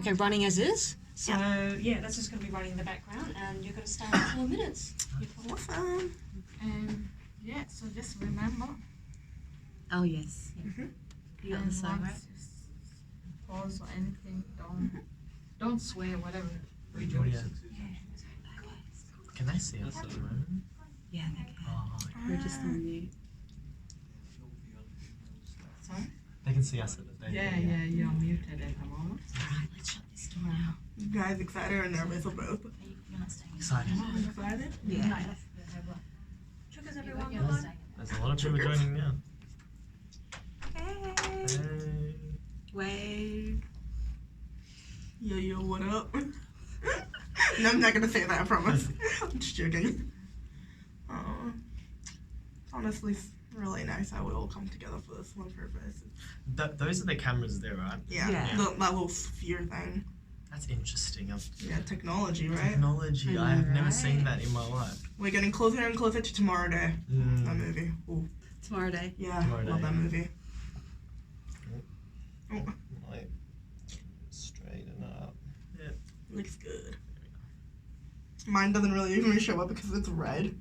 Okay, running as is. So, yeah, that's just going to be running in the background, and you're going to start in 4 minutes. Awesome. Yeah, so just remember. Oh, yes. Mm-hmm. You got the side, right? Pause or anything, don't swear, whatever. Rejoice. Can they see us at the moment? Yeah, they can. Oh, We're just on mute. Sorry? they can see us at the Yeah, you're muted at the moment. Alright, let's shut this door now. You guys excited or nervous or both? You're not staying. Excited. Excited? Yeah. Triggers everyone. There's a lot of people joining now. Hey. Hey. Wave. Yo, what up? No, I'm not gonna say that, I promise. I'm just joking. It's honestly really nice how we all come together for this one purpose. Those are the cameras there, right? Yeah, Yeah. that little sphere thing. That's interesting. Yeah, technology, right? Technology. I have never seen that in my life. We're getting closer and closer to Tomorrow Day. That Mm. movie. Ooh. Tomorrow day. Yeah, Tomorrow love Day, that yeah. movie. Oh, Like, straighten up. looks good. Mine doesn't really even show up because it's red.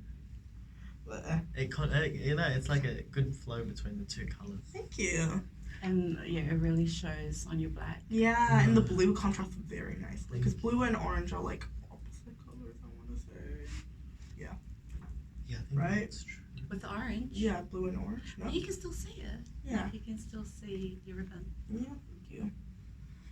But It's like a good flow between the two colors. thank you. And yeah, it really shows on your black. Yeah, and the blue contrasts very nicely because blue and orange are like opposite colors. I want to say. Yeah, I think Right? that's true. With the orange. Yeah, blue and orange. No? But you can still see it. Yeah. Like, you can still see your ribbon. Yeah, thank you.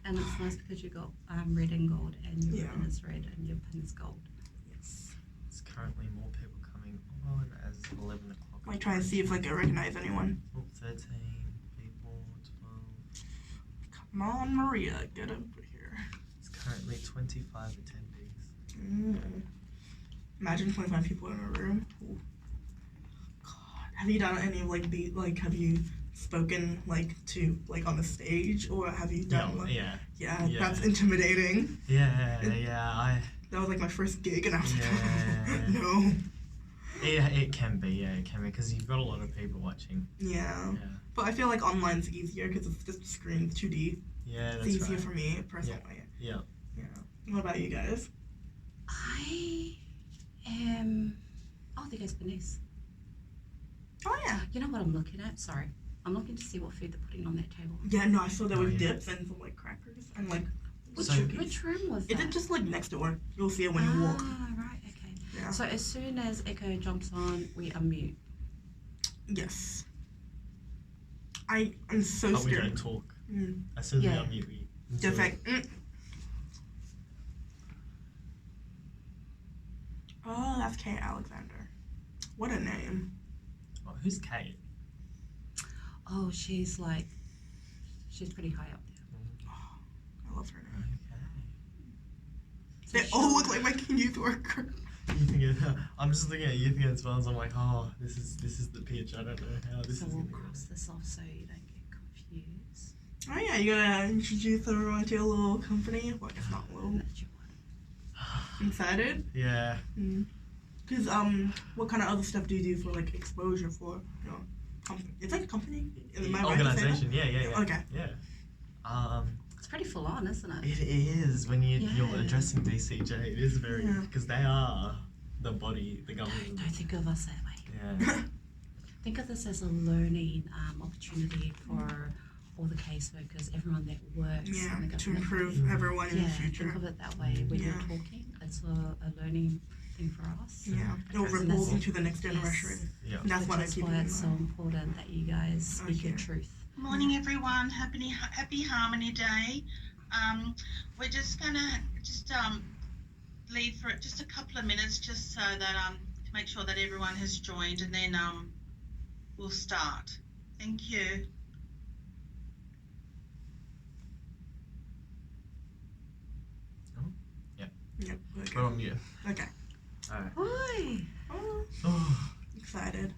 And it's nice because you got red and gold, and your Yeah. ribbon is red and your pin is gold. Yes. There's currently more people coming on as 11 o'clock. Like trying to see if like I recognize anyone. Oh, 13 people, 12. Come on, Maria, get over here. It's currently 25 attendees. Imagine 25 people in a room. Ooh. God, have you done any of like the have you spoken like to like on the stage or have you done like Yeah. yeah, Yeah. that's intimidating. Yeah. That was like my first gig and I was Yeah. like no. It can be, because you've got a lot of people watching. Yeah. Yeah. But I feel like online's easier because it's just screen 2D. Yeah, It's that's easier right. for me personally. Yeah. Yeah. What about you guys? I am. Oh, there goes Bernice. Oh yeah. You know what I'm looking at? Sorry. I'm looking to see what food they're putting on that table. Yeah, no, I saw there Oh, was yeah. dips and some like crackers and like Which, So- which room was that? Is it just like next door? You'll see it when you walk. Ah, right, okay. Yeah. So as soon as Echo jumps on, we unmute. Yes. I'm so But we scared. don't talk. Mm. As soon as Yeah. we unmute, we do Just it. like. Oh, that's Kate Alexander. What a name. Oh, who's Kate? Oh, she's pretty high up there. I love her name. Okay. They all look like my youth worker. I'm just looking at youth against violence. I'm like, oh, this is the pitch. I don't know how this So is we'll gonna go. cross this off so you don't get confused. Oh yeah, you gotta introduce everyone to your little company. Well, I guess not little. That's your one. Excited? Yeah. Cause what kind of other stuff do you do for like exposure for it's like a company? Am I right to say that? Organization. Yeah. Okay. Yeah. It's pretty full on, isn't it? It is when you're Yeah. addressing DCJ. It is very Yeah. because they are the body, the government. Don't think of us that way. Yeah. Think of this as a learning opportunity for all the caseworkers, everyone that works Yeah, in the to government. improve everyone in Yeah, the future. think of it that way. When you're Yeah. talking, it's a learning thing for us. Yeah, it'll And ripple that's- into the next generation. Yeah. And that's what I Which is keep why in it's so mind. important that you guys speak your Okay. truth. Morning, everyone. Happy Harmony Day. We're just gonna leave for just a couple of minutes, just so that to make sure that everyone has joined, and then we'll start. Thank you. Yep. Okay. We're on mute. Okay. All right. Oi! Oh, Oh. excited.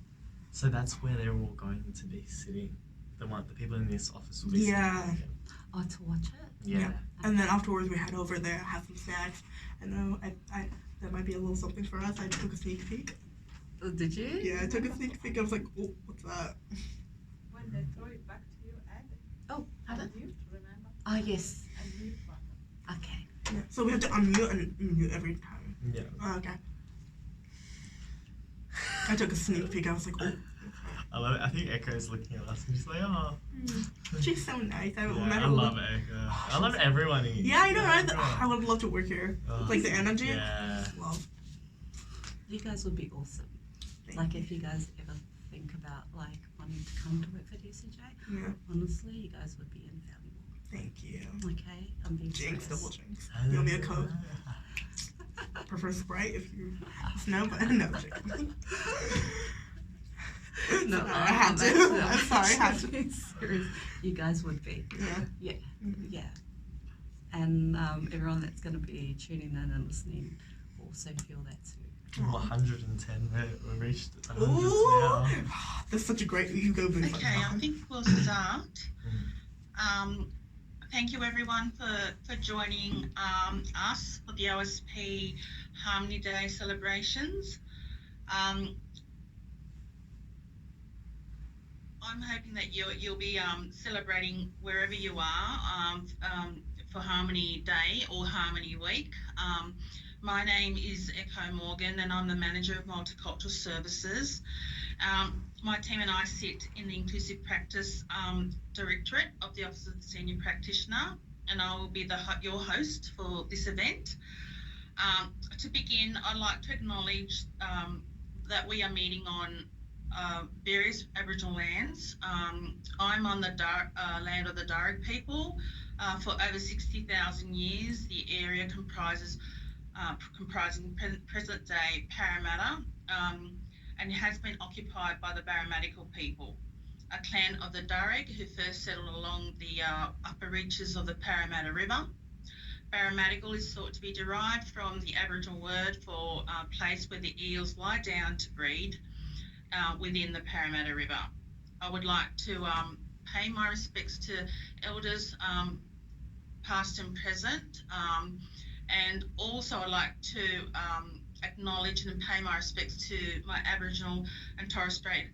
So that's where they're all going to be sitting. The people in this office will be Yeah. sitting. Oh, to watch it? Yeah. And then afterwards we head over there, have some snacks. I know I that might be a little something for us. I took a sneak peek. Oh, did you? Yeah, I took a sneak peek. I was like, oh, what's that? When they throw it back to you, add it. Oh, Add have it? mute, remember? Oh, yes. And mute button. Okay. Yeah. So we have to unmute and mute every time. Yeah. Oh, okay. I took a sneak peek. I was like, oh. I love it. I think Echo's looking at us and she's like, oh. She's so nice. I, Yeah, I love Echo. I love everyone here. Yeah, I know, right? Everyone. I would love to work here. Oh, Like the energy. Yeah. Love. You guys would be awesome. Thank Like you. if you guys ever think about like wanting to come to work for DCJ, Yeah. honestly, you guys would be invaluable. Thank you. Okay, I'm being Jinx, serious. double jinx. You want me a Coke? Prefer Sprite if you no, but no. Chicken. No, I had to. I'm sorry, I had to. Being serious. You guys would be. Yeah. Yeah. And everyone that's going to be tuning in and listening will also feel that too. 110. We reached 100 Ooh, now. that's such a great ego boost. Okay, I think we'll start. Thank you everyone for joining us for the OSP Harmony Day celebrations. I'm hoping that you'll be celebrating wherever you are for Harmony Day or Harmony Week. My name is Echo Morgan and I'm the Manager of Multicultural Services. My team and I sit in the Inclusive Practice Directorate of the Office of the Senior Practitioner, and I will be your host for this event. To begin, I'd like to acknowledge that we are meeting on various Aboriginal lands. I'm on the land of the Darug people. For over 60,000 years, the area comprising present-day Parramatta, and has been occupied by the Barramatical people, a clan of the Darug who first settled along the upper reaches of the Parramatta River. Barramatical is thought to be derived from the Aboriginal word for a place where the eels lie down to breed within the Parramatta River. I would like to pay my respects to elders past and present, and also I'd like to acknowledge and pay my respects to my Aboriginal and Torres Strait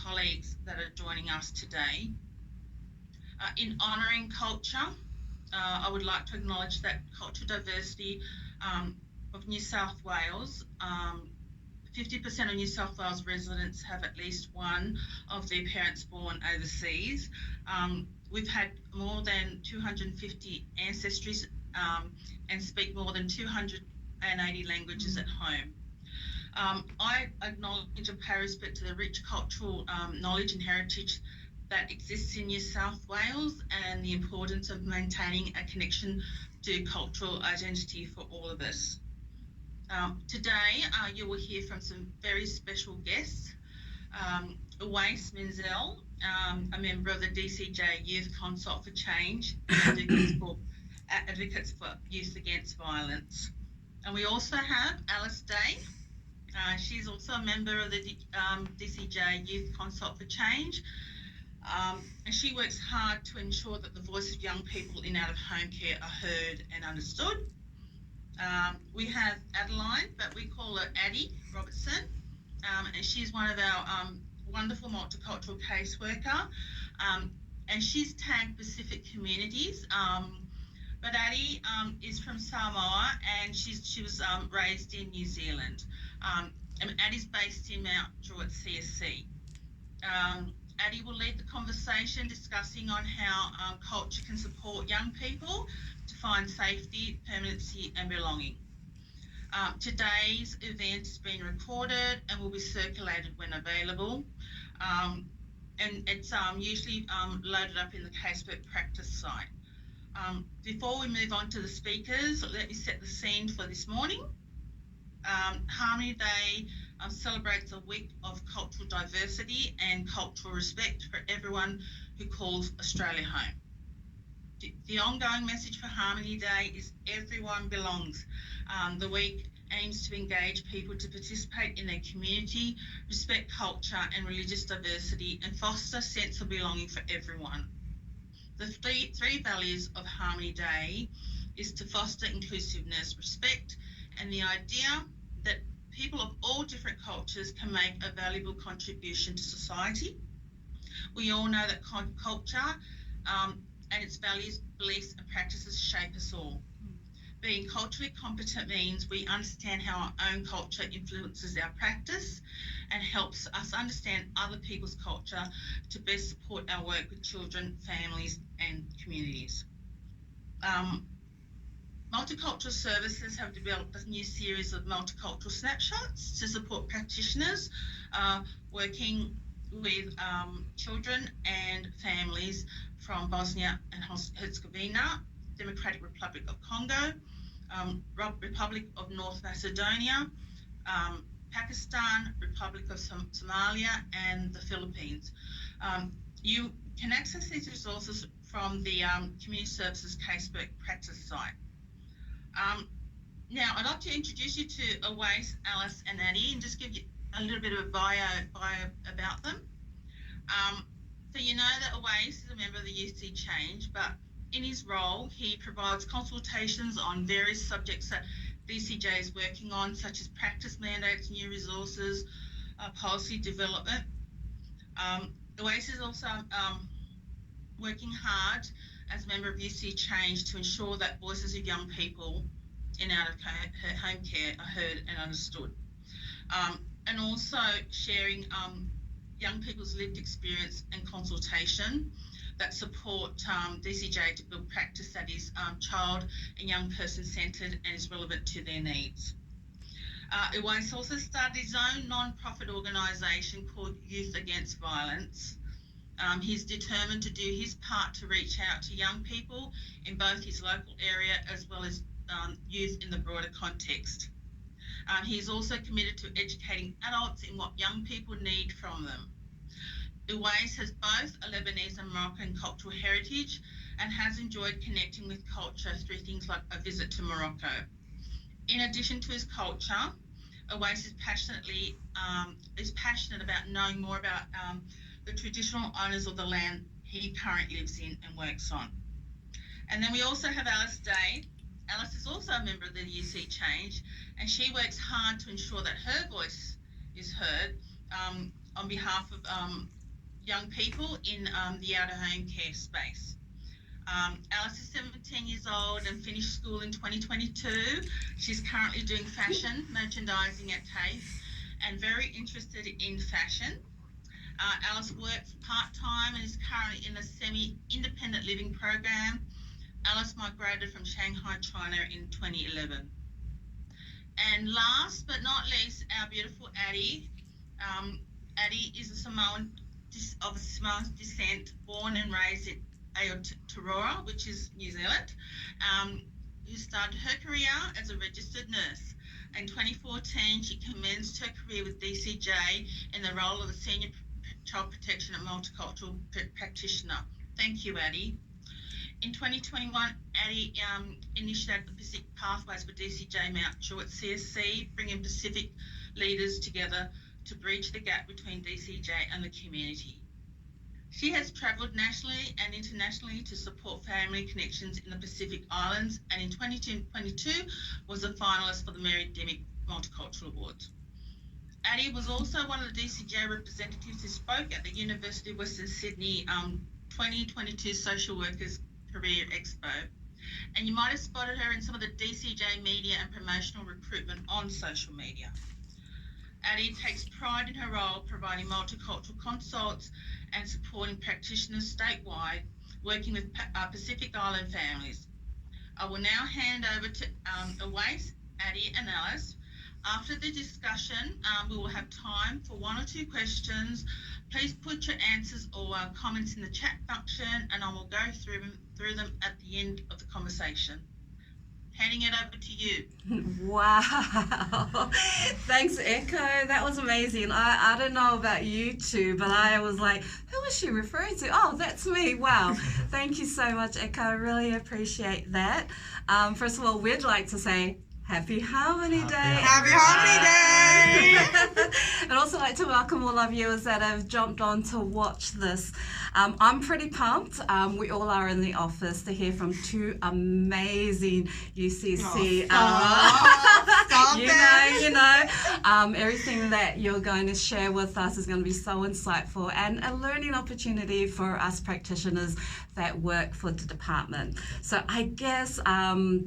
colleagues that are joining us today. In honouring culture, I would like to acknowledge that cultural diversity of New South Wales, 50% of New South Wales residents have at least one of their parents born overseas. We've had more than 250 ancestries and speak more than 280 languages at home. I acknowledge and pay respect to the rich cultural knowledge and heritage that exists in New South Wales and the importance of maintaining a connection to cultural identity for all of us. Today, you will hear from some very special guests. Awais Menzel, a member of the DCJ Youth Consult for Change and Advocates for Youth Against Violence. And we also have Alice Day. She's also a member of the DCJ Youth Consult for Change. And she works hard to ensure that the voice of young people in out-of-home care are heard and understood. We have Adeline, but we call her Addie Robertson, and she's one of our wonderful multicultural caseworker, and she's tagged Pacific communities. But Addie is from Samoa, and she was raised in New Zealand. And Addie's based in Mount Druitt CSC. Addie will lead the conversation discussing on how culture can support young people to find safety, permanency and belonging. Today's event is being recorded and will be circulated when available. And it's usually loaded up in the casework practice site. Before we move on to the speakers, let me set the scene for this morning. Harmony Day celebrates a week of cultural diversity and cultural respect for everyone who calls Australia home. The ongoing message for Harmony Day is everyone belongs. The week aims to engage people to participate in their community, respect culture and religious diversity, and foster a sense of belonging for everyone. The three values of Harmony Day is to foster inclusiveness, respect, and the idea that people of all different cultures can make a valuable contribution to society. We all know that culture and its values, beliefs and practices shape us all. Being culturally competent means we understand how our own culture influences our practice and helps us understand other people's culture to best support our work with children, families, and communities. Multicultural Services have developed a new series of multicultural snapshots to support practitioners working with children and families from Bosnia and Herzegovina, Democratic Republic of Congo, Republic of North Macedonia, Pakistan, Republic of Somalia, and the Philippines. You can access these resources from the Community Services Casework Practice site. Now, I'd like to introduce you to Awais, Alice, and Addie, and just give you a little bit of a bio about them. So you know that Awais is a member of the UC Change, but in his role, he provides consultations on various subjects that DCJ is working on, such as practice mandates, new resources, policy development. Awais is also working hard as a member of UC Change to ensure that voices of young people in out of home care are heard and understood. And also sharing young people's lived experience and consultation that support DCJ to build practice that is child and young person centred and is relevant to their needs. Awais also started his own non-profit organisation called Youth Against Violence. He's determined to do his part to reach out to young people in both his local area as well as youth in the broader context. He's also committed to educating adults in what young people need from them. Awais has both a Lebanese and Moroccan cultural heritage and has enjoyed connecting with culture through things like a visit to Morocco. In addition to his culture, Awais is passionate about knowing more about the traditional owners of the land he currently lives in and works on. And then we also have Alice Day. Alice is also a member of the UC Change, and she works hard to ensure that her voice is heard on behalf of young people in the out-of-home care space. Alice is 17 years old and finished school in 2022. She's currently doing fashion merchandising at TAFE and very interested in fashion. Alice works part-time and is currently in a semi-independent living program. Alice migrated from Shanghai, China in 2011. And last but not least, our beautiful Addie. Addie is a Samoan of Samoan descent, born and raised in Aotearoa, which is New Zealand, who started her career as a registered nurse. In 2014, she commenced her career with DCJ in the role of a senior child protection and multicultural practitioner. Thank you, Addie. In 2021, Addie initiated the Pacific Pathways for DCJ Mount Druitt CSC, bringing Pacific leaders together to bridge the gap between DCJ and the community. She has travelled nationally and internationally to support family connections in the Pacific Islands, and in 2022 was a finalist for the Mary Demick Multicultural Awards. Addie was also one of the DCJ representatives who spoke at the University of Western Sydney 2022 Social Workers Career Expo, and you might have spotted her in some of the DCJ media and promotional recruitment on social media. Addie takes pride in her role providing multicultural consults and supporting practitioners statewide working with Pacific Island families. I will now hand over to Awais, Addie and Alice. After the discussion, we will have time for 1 or 2 questions. Please put your answers or comments in the chat function and I will go through them at the end of the conversation. Handing it over to you. Wow. Thanks, Echo. That was amazing. I don't know about you two, but I was like, who is she referring to? Oh, that's me. Wow. Thank you so much, Echo. I really appreciate that. First of all, we'd like to say Happy Harmony Day. Happy Harmony Day! I'd also like to welcome all our viewers that have jumped on to watch this. I'm pretty pumped. We all are in the office to hear from 2 amazing UCC. about you that. know. Everything that you're going to share with us is going to be so insightful and a learning opportunity for us practitioners that work for the department. So I guess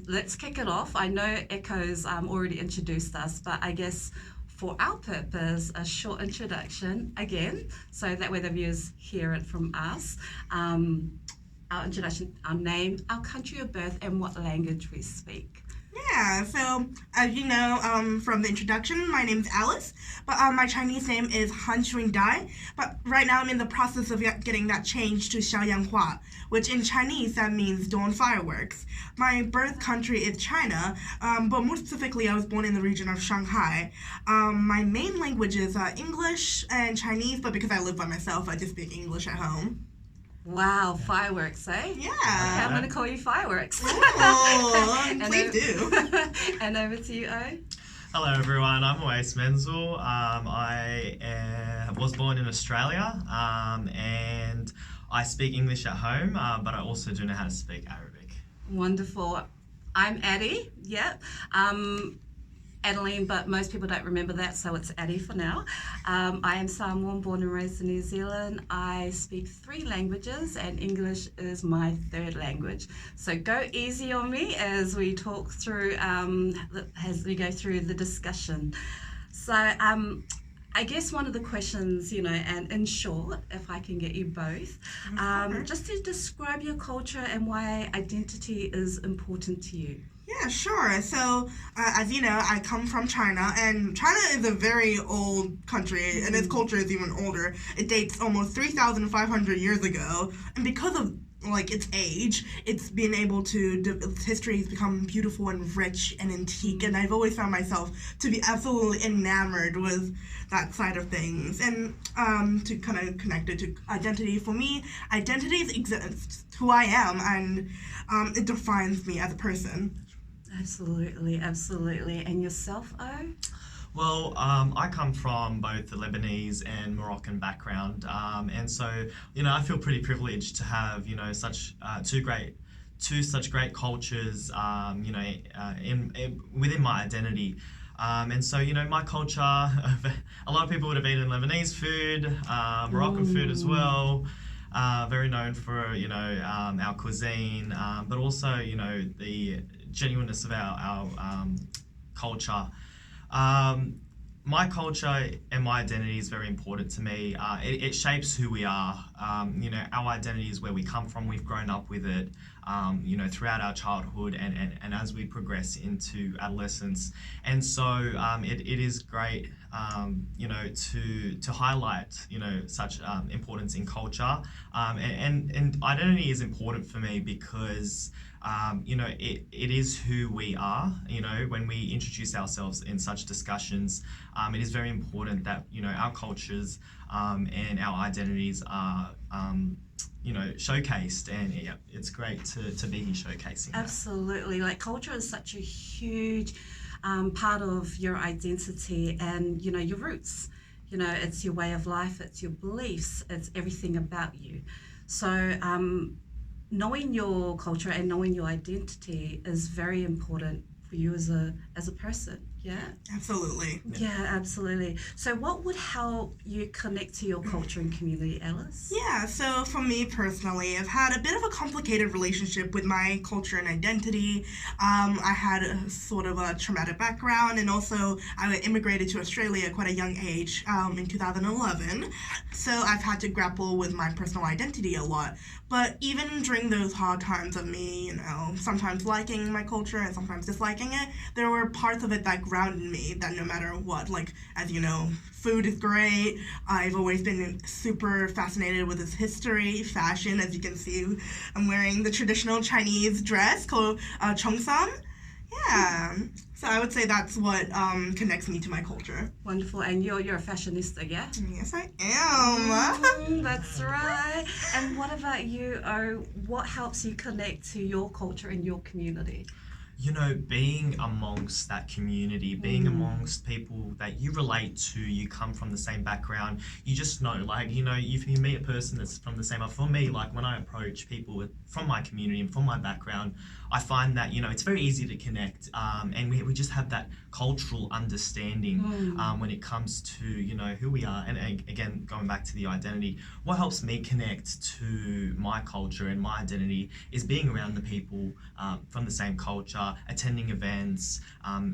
let's kick it off. I know Echo's already introduced us, but I guess for our purpose, a short introduction again, so that way the viewers hear it from us. Our introduction, our name, our country of birth, and what language we speak. Yeah, so as you know from the introduction, my name's Alice, but my Chinese name is Han Xuan Dai. But right now I'm in the process of getting that changed to Xiaoyang Hua, which in Chinese that means dawn fireworks. My birth country is China, but more specifically I was born in the region of Shanghai. My main language is English and Chinese, but because I live by myself, I just speak English at home. Wow, fireworks, eh? Yeah. Okay, I'm going to call you Fireworks. Oh, please do. And over to you, O. Hello everyone, I'm Oais Menzel. I was born in Australia and I speak English at home, but I also do know how to speak Arabic. Wonderful. I'm Addie, yep. Adeline, but most people don't remember that, so it's Addie for now. I am Samoan, born and raised in New Zealand. I speak 3 languages and English is my 3rd language. So go easy on me as we talk through, as we go through the discussion. So I guess one of the questions, and in short, if I can get you both, just to describe your culture and why identity is important to you. Yeah, sure. So, as you know, I come from China, and China is a very old country, and its culture is even older. It dates almost 3,500 years ago, and because of its age, it's been able to, its history has become beautiful and rich and antique, and I've always found myself to be absolutely enamored with that side of things. And to kind of connect it to identity, for me, identity exists, who I am, and it defines me as a person. Absolutely, absolutely. And yourself, O? Well, I come from both the Lebanese and Moroccan background, and so I feel pretty privileged to have such two such great cultures, within my identity. And so, my culture, a lot of people would have eaten Lebanese food, Moroccan food as well. Very known for our cuisine, but also the genuineness of our culture. My culture and my identity is very important to me. It shapes who we are. Our identity is where we come from. We've grown up with it, throughout our childhood and as we progress into adolescence. And so it is great, to highlight, such importance in culture. And identity is important for me because it is who we are. When we introduce ourselves in such discussions, it is very important that our cultures and our identities are showcased, and it's great to be here showcasing that. Absolutely. Culture is such a huge part of your identity and your roots. It's your way of life, it's your beliefs, it's everything about you. So knowing your culture and knowing your identity is very important for you as a person. Yeah? Absolutely. Yeah, absolutely. So what would help you connect to your culture and community, Alice? Yeah, so for me personally, I've had a bit of a complicated relationship with my culture and identity. I had a sort of a traumatic background, and also I immigrated to Australia at quite a young age in 2011. So I've had to grapple with my personal identity a lot. But even during those hard times of me, sometimes liking my culture and sometimes disliking it, there were parts of it that grounded me, that no matter what, as you know, food is great. I've always been super fascinated with its history, fashion. As you can see, I'm wearing the traditional Chinese dress called cheongsam. Yeah. So I would say that's what connects me to my culture. Wonderful. And you're a fashionista, yeah? Yes, I am. That's right. And what about you, O? What helps you connect to your culture and your community? Being amongst that community, being amongst people that you relate to, you come from the same background, you just know, if you meet a person that's from the same, for me, when I approach people from my community and from my background, I find that, you know, it's very easy to connect, and we just have that cultural understanding when it comes to, you know, who we are. And again, going back to the identity, what helps me connect to my culture and my identity is being around the people from the same culture, attending events,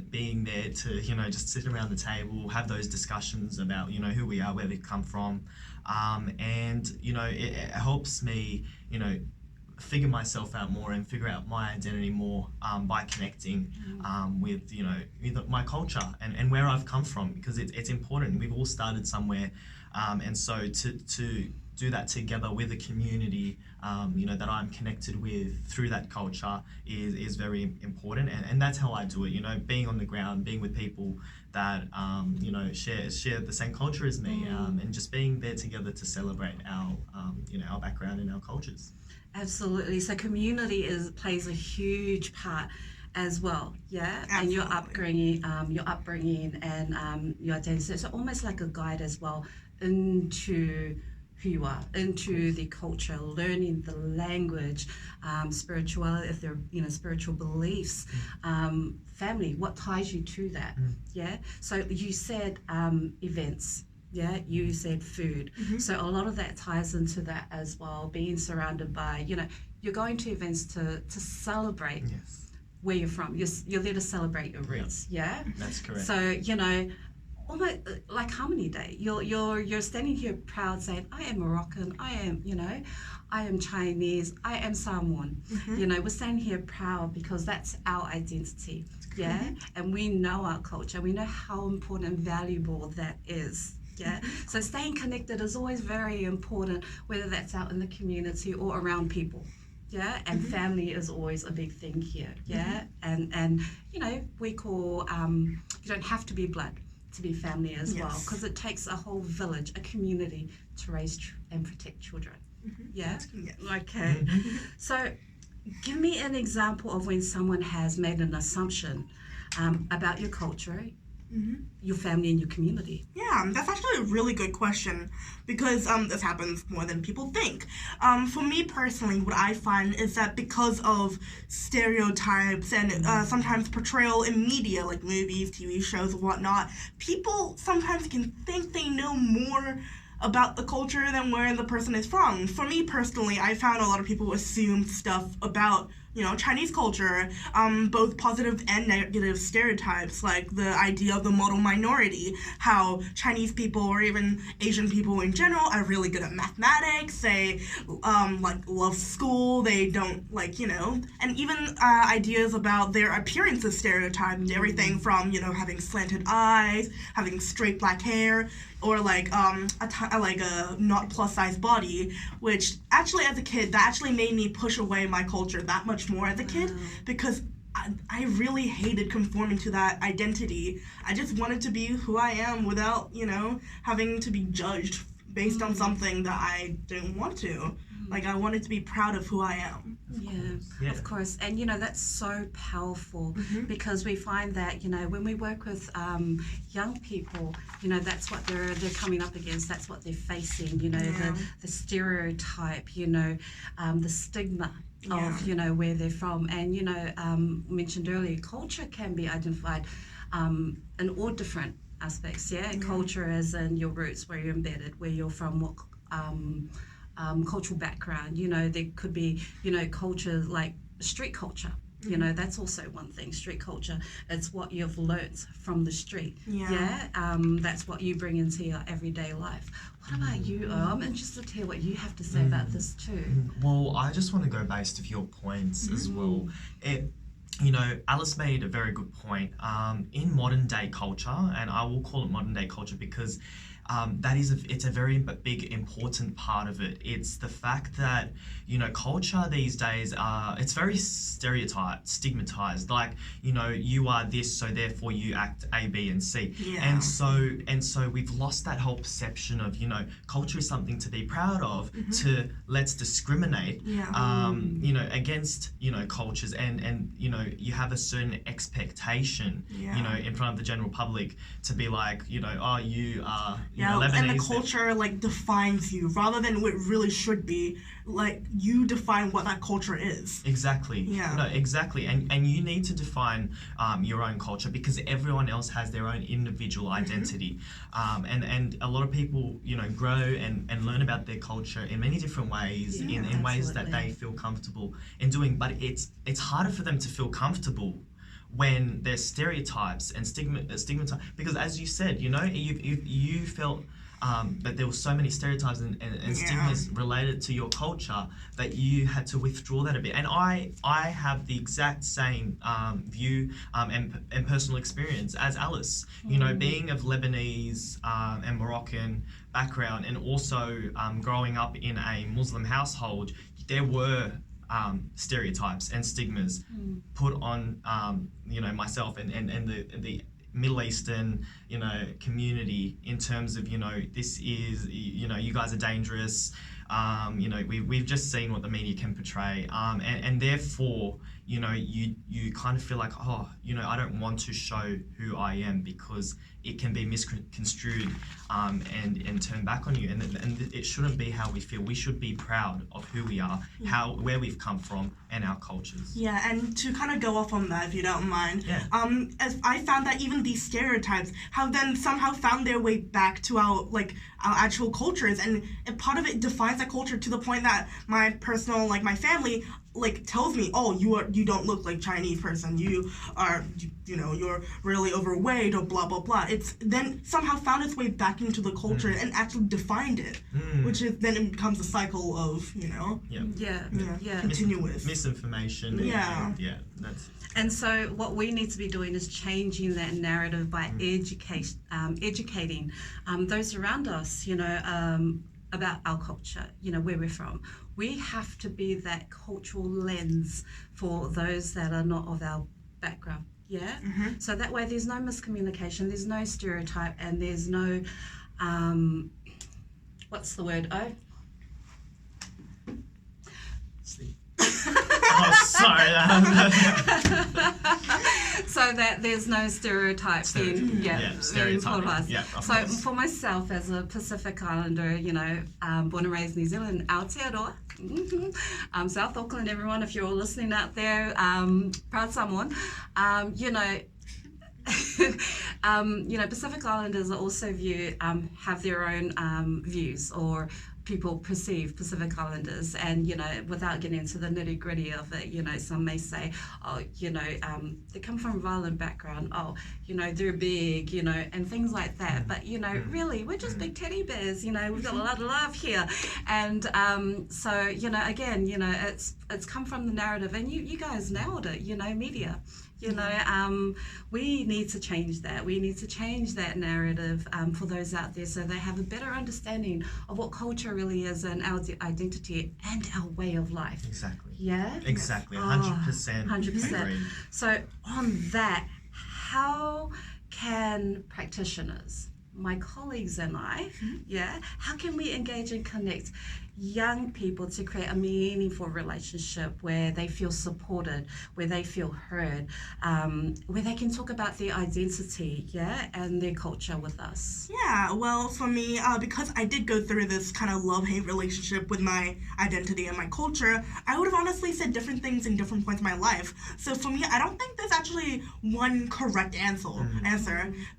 being there to, you know, just sit around the table, have those discussions about, you know, who we are, where we come from. And, you know, it helps me, you know, figure myself out more and figure out my identity more by connecting with, you know, my culture and where I've come from, because it's important. We've all started somewhere, and so to do that together with a community, you know, that I'm connected with through that culture is very important, and that's how I do it. You know, being on the ground, being with people that you know, share the same culture as me, and just being there together to celebrate our you know, our background and our cultures. Absolutely. So community plays a huge part as well, yeah. Absolutely. And your upbringing, and your identity. So it's almost like a guide as well into who you are, into the culture, learning the language, spirituality, if they're, you know, spiritual beliefs, family, what ties you to that, yeah. So you said events. Yeah, you said food. So a lot of that ties into that as well, being surrounded by, you know, you're going to events to celebrate where you're from. You're there to celebrate your roots, yeah? That's correct. So, you know, almost like Harmony Day, you're standing here proud saying, I am Moroccan, I am, you know, I am Chinese, I am Samoan. You know, we're standing here proud because that's our identity, yeah? And we know our culture, we know how important and valuable that is. Yeah, so staying connected is always very important, whether that's out in the community or around people. Yeah, and family is always a big thing here. Yeah, and you know, we call you don't have to be blood to be family as well, because it takes a whole village, a community to raise and protect children. Yeah, okay. So, give me an example of when someone has made an assumption about your culture, your family, and your community. Yeah, that's actually a really good question, because this happens more than people think. For me personally, what I find is that because of stereotypes and sometimes portrayal in media, like movies, TV shows, and whatnot, people sometimes can think they know more about the culture than where the person is from. For me personally, I found a lot of people assume stuff about, you know, Chinese culture, both positive and negative stereotypes, like the idea of the model minority, how Chinese people or even Asian people in general are really good at mathematics, they like love school, they don't like, you know, and even ideas about their appearance is stereotyped, everything from, you know, having slanted eyes, having straight black hair, or like a not plus size body, which actually as a kid that actually made me push away my culture that much more as a kid, because I really hated conforming to that identity. I just wanted to be who I am without, you know, having to be judged based on something that I didn't want to. Like, I wanted to be proud of who I am. Yeah, of course. And, you know, that's so powerful, because we find that, you know, when we work with young people, you know, that's what they're coming up against, that's what they're facing, you know, the stereotype, you know, the stigma of, you know, where they're from. And, you know, mentioned earlier, culture can be identified in all different aspects, culture as in your roots, where you're embedded, where you're from, what cultural background, you know, there could be, you know, culture like street culture, you know, that's also one thing. Street culture, it's what you've learnt from the street, that's what you bring into your everyday life. What about you, I'm interested to hear what you have to say about this too. Well, I just want to go based off your points as well. You know, Alice made a very good point. In modern day culture, and I will call it modern day culture because it's a very big important part of it. It's the fact that, you know, culture these days it's very stereotyped, stigmatized, like, you know, you are this, so therefore you act A, B, and C. And so we've lost that whole perception of, you know, culture is something to be proud of, to let's discriminate you know, against, you know, cultures, and you know, you have a certain expectation, you know, in front of the general public to be like, you know, oh, you are, Yeah, Lebanese. and the culture like defines you rather than what it really should be. Like you define what that culture is. Exactly. Yeah. No, exactly. And you need to define your own culture because everyone else has their own individual identity. And a lot of people, grow and learn about their culture in many different ways, in ways that they feel comfortable in doing. But it's harder for them to feel comfortable when there's stereotypes and stigma because as you said, you felt that there were so many stereotypes and stigmas related to your culture that you had to withdraw that a bit. And I have the exact same view and personal experience as Alice. Being of Lebanese and Moroccan background, and also growing up in a Muslim household, there were stereotypes and stigmas put on myself and the Middle Eastern community in terms of this is you guys are dangerous, we've just seen what the media can portray, and therefore you kind of feel like I don't want to show who I am because it can be misconstrued and turned back on you, and it shouldn't be how we feel. We should be proud of who we are, where we've come from, and our cultures. Yeah, and to kind of go off on that, if you don't mind, as I found that even these stereotypes have then somehow found their way back to our actual cultures, and part of it defines that culture to the point that my personal, my family, tells me, you don't look like Chinese person, you are, you're really overweight or blah blah blah. It's then somehow found its way back into the culture and actually defined it, which is then it becomes a cycle of continuous misinformation. That's. And so what we need to be doing is changing that narrative by educating those around us, about our culture, where we're from. We have to be that cultural lens for those that are not of our background. Yeah. So that way there's no miscommunication, there's no stereotype, and there's no what's the word? Sorry. So that there's no stereotype being stereotyping. put us. Yeah, so for myself as a Pacific Islander, born and raised in New Zealand, Aotearoa, South Auckland, everyone, if you're all listening out there, proud Samoan, Pacific Islanders are also have their own views, or people perceive Pacific Islanders, and without getting into the nitty gritty of it, some may say, they come from a violent background, they're big, and things like that. But really, we're just big teddy bears. We've got a lot of love here, and so again, it's come from the narrative, and you guys nailed it. Media. We need to change that. We need to change that narrative for those out there, so they have a better understanding of what culture really is, and our identity and our way of life. Exactly. Yeah? Exactly. 100%. 100%. Agreed. So on that, how can practitioners, my colleagues and I, how can we engage and connect young people to create a meaningful relationship where they feel supported, where they feel heard, where they can talk about their identity, and their culture with us? Yeah, well, for me, because I did go through this kind of love-hate relationship with my identity and my culture, I would have honestly said different things in different points in my life. So for me, I don't think there's actually one correct answer.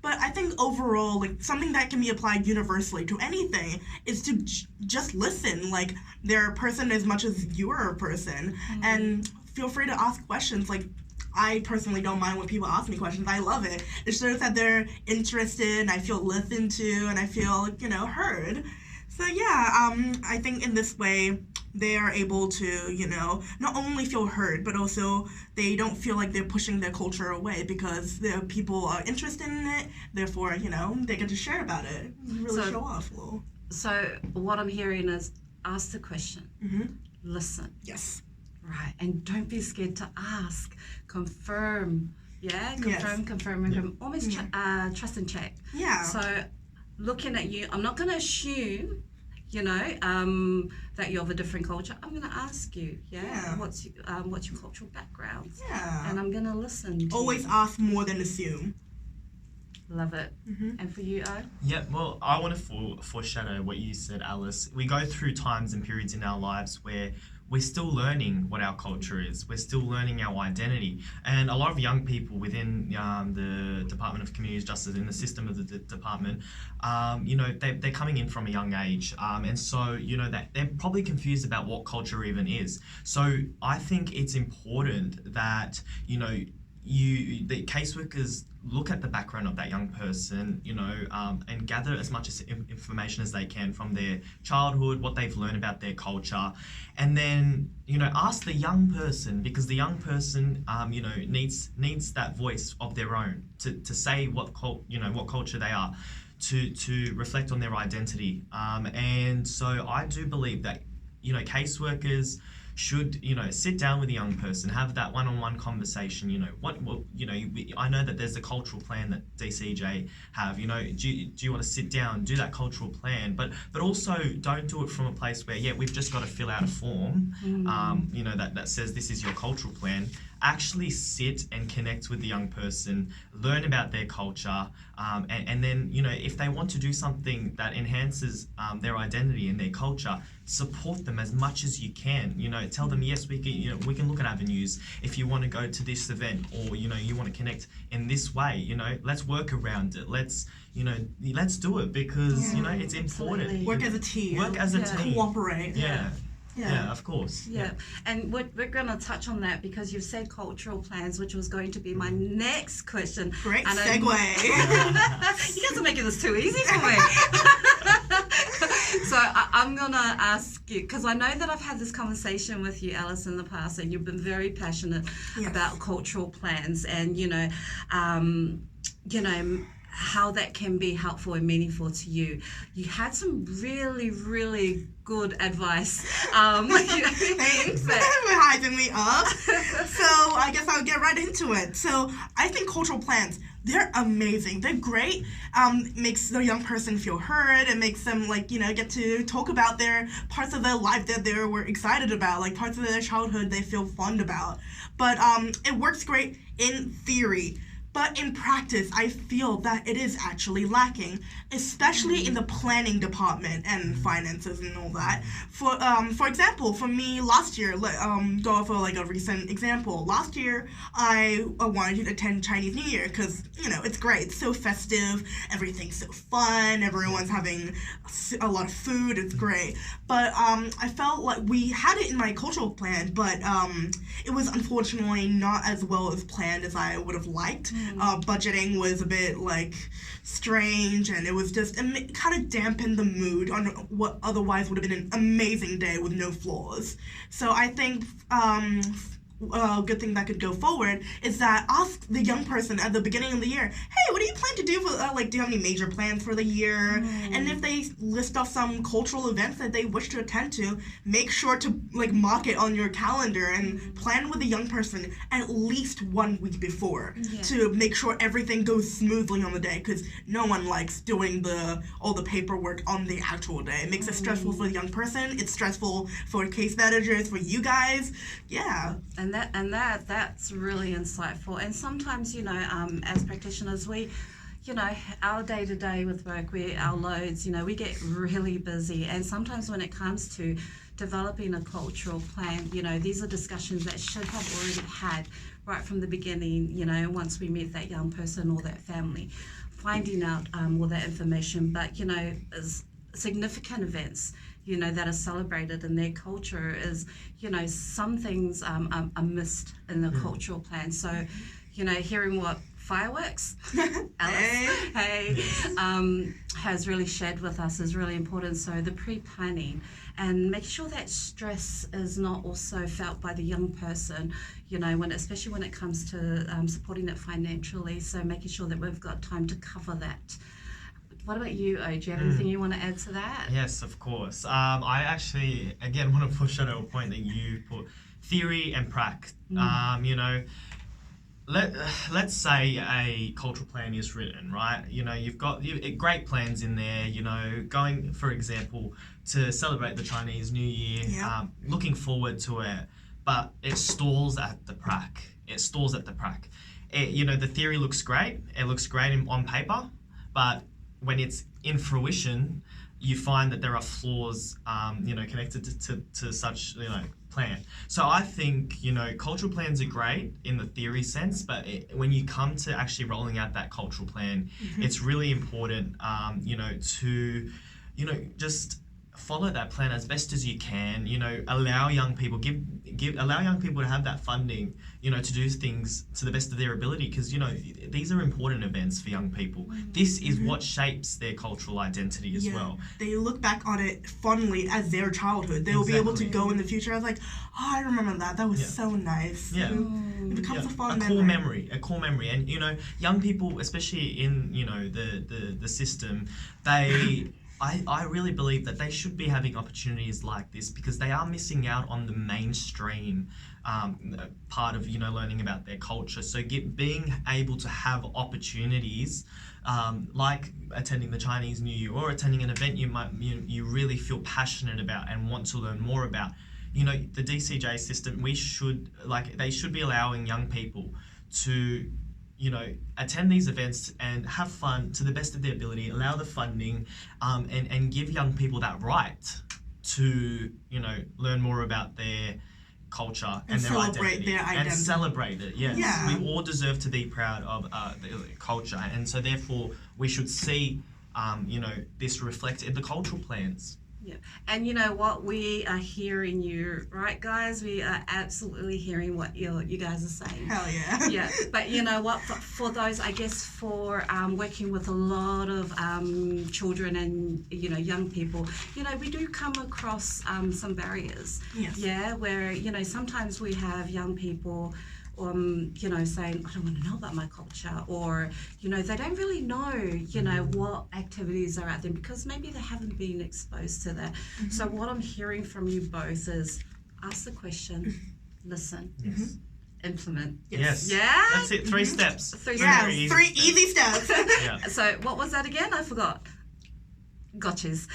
But I think overall, something that can be applied universally to anything is to just listen. They're a person as much as you are a person, and feel free to ask questions. I personally don't mind when people ask me questions. I love it. It shows that they're interested, and I feel listened to, and I feel, heard. So I think in this way, they are able to, not only feel heard, but also they don't feel like they're pushing their culture away because the people are interested in it. Therefore, they get to share about it. Really show off a little. So what I'm hearing is ask the question, listen. Yes. Right, and don't be scared to ask. Confirm, confirm. Almost trust and check. Yeah. So looking at you, I'm not going to assume, that you're of a different culture. I'm going to ask you, what's your cultural background? Yeah. And I'm going to listen to Always you. ask more than assume. Love it. Mhm. And for you, O? Yeah, well, I want to foreshadow what you said, Alice. We go through times and periods in our lives where we're still learning what our culture is. We're still learning our identity. And a lot of young people within the Department of Community Justice, in the system of the department, they're coming in from a young age. And so, that they're probably confused about what culture even is. So I think it's important that, the caseworkers look at the background of that young person, and gather as much information as they can from their childhood, what they've learned about their culture, and then, ask the young person, because the young person, needs that voice of their own to say what culture they are, to reflect on their identity. And so I do believe that, caseworkers should sit down with a young person, have that one-on-one conversation. I know that there's a cultural plan that DCJ have. Do you want to sit down, do that cultural plan, but also don't do it from a place where we've just got to fill out a form, that says this is your cultural plan. Actually sit and connect with the young person, learn about their culture, and then if they want to do something that enhances their identity and their culture, support them as much as you can. Tell them, yes, we can look at avenues. If you want to go to this event, or you want to connect in this way, let's work around it. Let's do it, because it's important. Work as a team. Work as a team. Cooperate. Yeah, of course. Yeah, and we're going to touch on that because you've said cultural plans, which was going to be my next question. Great and segue. You guys are making this too easy for me. So I'm going to ask you, because I know that I've had this conversation with you, Alice, in the past, and you've been very passionate about cultural plans and, how that can be helpful and meaningful to you. You had some really, really good advice. Thanks for hyping me up. So I guess I'll get right into it. So I think cultural plans, they're amazing. They're great. Makes the young person feel heard. It makes them get to talk about their parts of their life that they were excited about, like parts of their childhood they feel fond about. But it works great in theory. But in practice, I feel that it is actually lacking, especially in the planning department and finances and all that. For example, for me last year, go off of a recent example. Last year, I wanted to attend Chinese New Year because, it's great. It's so festive. Everything's so fun. Everyone's having a lot of food. It's great. But I felt like we had it in my cultural plan, but it was unfortunately not as well as planned as I would have liked. Budgeting was a bit strange, and it was just it kind of dampened the mood on what otherwise would have been an amazing day with no flaws. So I think a good thing that could go forward is that ask the young person at the beginning of the year, hey, what do you plan to do for, do you have any major plans for the year? And if they list off some cultural events that they wish to attend to, make sure to, mark it on your calendar and plan with the young person at least 1 week before to make sure everything goes smoothly on the day, because no one likes doing all the paperwork on the actual day. It makes it stressful for the young person. It's stressful for case managers, for you guys. Yeah. And that's really insightful. And sometimes, as practitioners, we, our day-to-day with work, our loads, we get really busy. And sometimes when it comes to developing a cultural plan, these are discussions that should have already had right from the beginning, once we meet that young person or that family, finding out all that information. But, significant events, that are celebrated in their culture is, some things are missed in the cultural plan. So, hearing what fireworks, Alice, has really shared with us is really important. So the pre-planning and make sure that stress is not also felt by the young person, especially when it comes to supporting it financially. So making sure that we've got time to cover that. What about you, O? Do you have anything you want to add to that? Yes, of course. I actually, again, want to push on a point that you put, theory and prac. Let's say a cultural plan is written, right? You've got great plans in there, going, for example, to celebrate the Chinese New Year, looking forward to it, but it stalls at the prac. the theory looks great. It looks great on paper, but when it's in fruition, you find that there are flaws, connected to such, plan. So I think, cultural plans are great in the theory sense, but when you come to actually rolling out that cultural plan, it's really important, to, just follow that plan as best as you can. Allow young people allow young people to have that funding, to do things to the best of their ability, because these are important events for young people. This is what shapes their cultural identity as well. They look back on it fondly as their childhood. They will be able to go in the future as like, oh, I remember that. That was so nice. Yeah. It becomes a fun core memory. And young people, especially in the system, I really believe that they should be having opportunities like this, because they are missing out on the mainstream part of learning about their culture. So being able to have opportunities like attending the Chinese New Year or attending an event you really feel passionate about and want to learn more about. The DCJ system, they should be allowing young people to attend these events and have fun to the best of their ability, allow the funding, and give young people that right to, learn more about their culture and their identity. And celebrate it, yes. Yeah. We all deserve to be proud of the culture, and so therefore we should see, this reflected in the cultural plans. Yeah, and you know what? We are hearing you, right, guys? We are absolutely hearing what you guys are saying. Hell yeah. Yeah, but you know what? For those, I guess, for working with a lot of children and young people, we do come across some barriers. Yes. Yeah, where sometimes we have young people saying, I don't want to know about my culture, or, they don't really know, what activities are out there, because maybe they haven't been exposed to that. So what I'm hearing from you both is ask the question, listen, implement. Yes. Yeah? That's it. 3 steps. 3 Yeah, steps. 3 easy steps. Yeah. So what was that again? I forgot. Gotchas.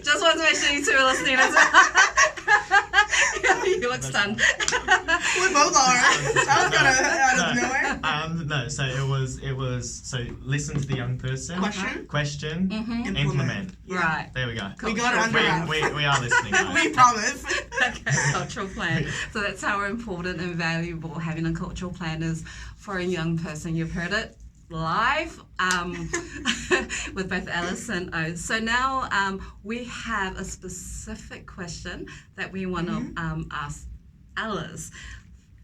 Just wanted to make sure you two are listening as well. You look stunned. We both are. That was kind of out of nowhere. No, so it was so listen to the young person. Question. Implement. Right. There we go. We got it under wraps. We are listening, guys. We promise. Okay, cultural plan. So that's how important and valuable having a cultural plan is for a young person. You've heard it live with both Alice and Oz. So now we have a specific question that we want to ask Alice.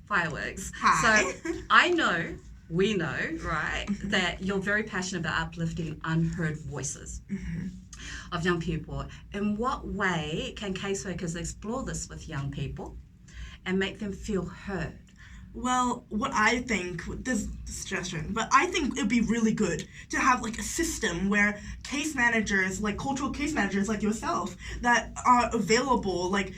Fireworks. Hi. So we know, right, that you're very passionate about uplifting unheard voices of young people. In what way can caseworkers explore this with young people and make them feel heard? Well, what I think, this suggestion, but I think it'd be really good to have like a system where case managers, like cultural case managers like yourself, that are available, like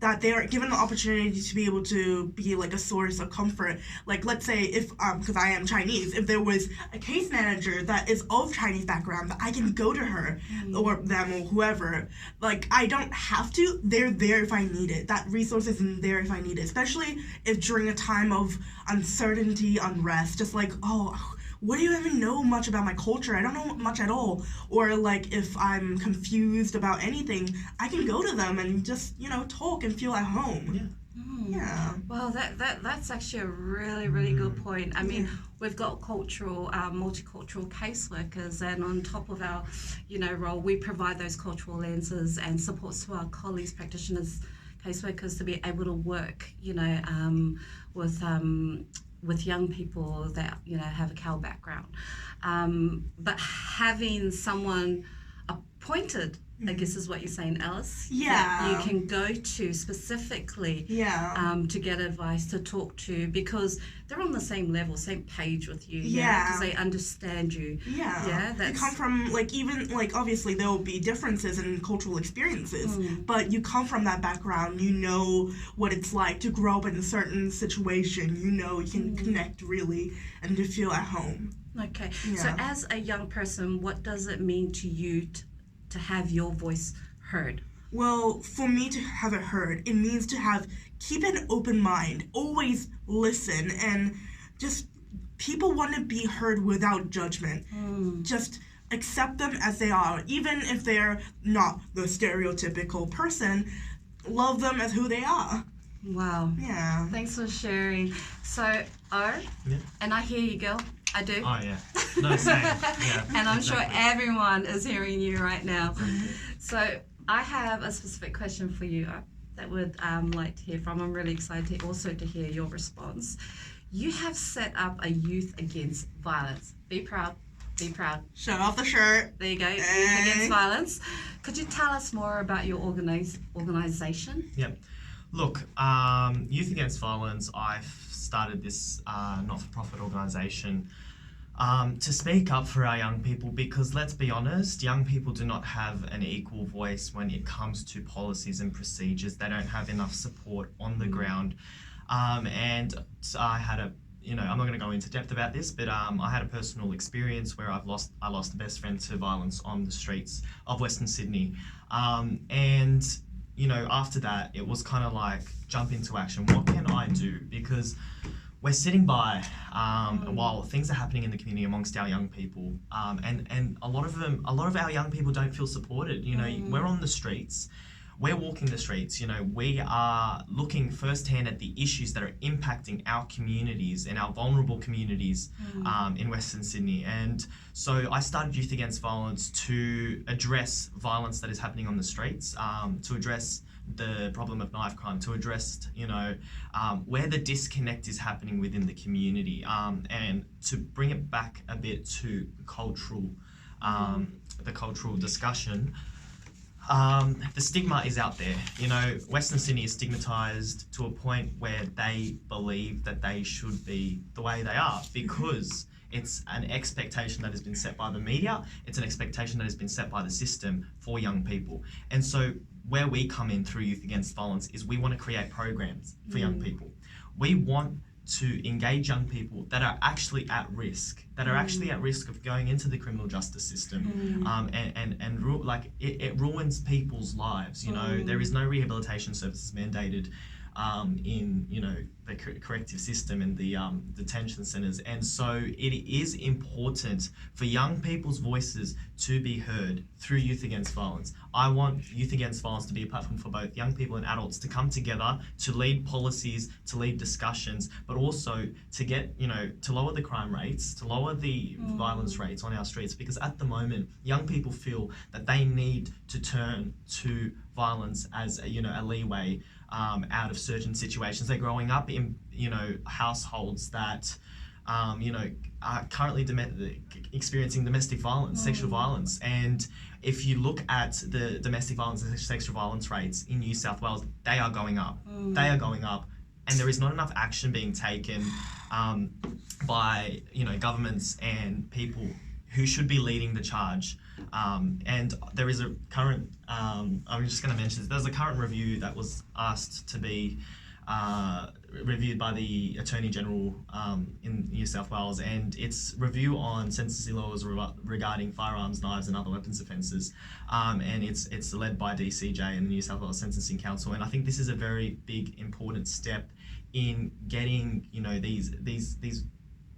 that they are given the opportunity to be able to be like a source of comfort. Like, let's say if, because I am Chinese, if there was a case manager that is of Chinese background, that I can go to her or them or whoever. Like, I don't have to. They're there if I need it. That resource is there if I need it, especially if during a time of uncertainty, unrest, just like, what do you even know much about my culture? I don't know much at all. Or like if I'm confused about anything, I can go to them and just, talk and feel at home. Yeah. Well, that's actually a really, really good point. I mean, we've got cultural, multicultural caseworkers, and on top of our, role, we provide those cultural lenses and supports to our colleagues, practitioners, caseworkers to be able to work, with young people that have a CAL background, but having someone appointed, I guess is what you're saying, Alice. Yeah. That you can go to specifically. Yeah. To get advice, to talk to, because they're on the same level, same page with you. Yeah. Because they understand you. Yeah. Yeah. You come from obviously there will be differences in cultural experiences, but you come from that background. You know what it's like to grow up in a certain situation. You can connect really and to feel at home. Okay. Yeah. So as a young person, what does it mean to you to have your voice heard? Well, for me to have it heard, it means to have keep an open mind. Always listen, and just people want to be heard without judgment. Just accept them as they are, even if they're not the stereotypical person. Love them as who they are. Wow. Yeah. Thanks for sharing. So, Yeah. and I hear you, girl. I do. Oh yeah. No, same. Yeah. And I'm sure exactly. everyone is hearing you right now. So I have a specific question for you that would like to hear from. I'm really excited also to hear your response. You have set up a Youth Against Violence. Be proud. Be proud. Show off the shirt. There you go. Youth Hey. Against Violence. Could you tell us more about your organization? Look, Youth Against Violence, I've started this not-for-profit organisation to speak up for our young people, because let's be honest, young people do not have an equal voice when it comes to policies and procedures. They don't have enough support on the ground. And I had I'm not going to go into depth about this, but I had a personal experience where I lost a best friend to violence on the streets of Western Sydney. And after that, it was kind of like jump into action. What can I do? Because we're sitting by while things are happening in the community amongst our young people, and a lot of our young people don't feel supported. We're on the streets. We're walking the streets, we are looking firsthand at the issues that are impacting our communities and our vulnerable communities in Western Sydney. And so I started Youth Against Violence to address violence that is happening on the streets, to address the problem of knife crime, to address, where the disconnect is happening within the community, and to bring it back a bit to the cultural discussion. The stigma is out there. Western Sydney is stigmatised to a point where they believe that they should be the way they are, because it's an expectation that has been set by the media. It's an expectation that has been set by the system for young people. And so where we come in through Youth Against Violence is we want to create programs for young people. We want to engage young people that are actually at risk, of going into the criminal justice system, it ruins people's lives. There is no rehabilitation services mandated in the corrective system and the detention centres, and so it is important for young people's voices to be heard through Youth Against Violence. I want Youth Against Violence to be a platform for both young people and adults to come together, to lead policies, to lead discussions, but also to get, to lower the crime rates, to lower the violence rates on our streets, because at the moment, young people feel that they need to turn to violence as a leeway out of certain situations. They're growing up in, households that, are currently experiencing domestic violence, sexual violence. And if you look at the domestic violence and sexual violence rates in New South Wales, they are going up. They are going up. And there is not enough action being taken by, governments and people who should be leading the charge. And there is a current, I'm just going to mention this, there's a current review that was asked to be reviewed by the Attorney General in New South Wales, and it's review on sentencing laws regarding firearms, knives and other weapons offences, and it's led by DCJ and the New South Wales Sentencing Council. And I think this is a very big, important step in getting these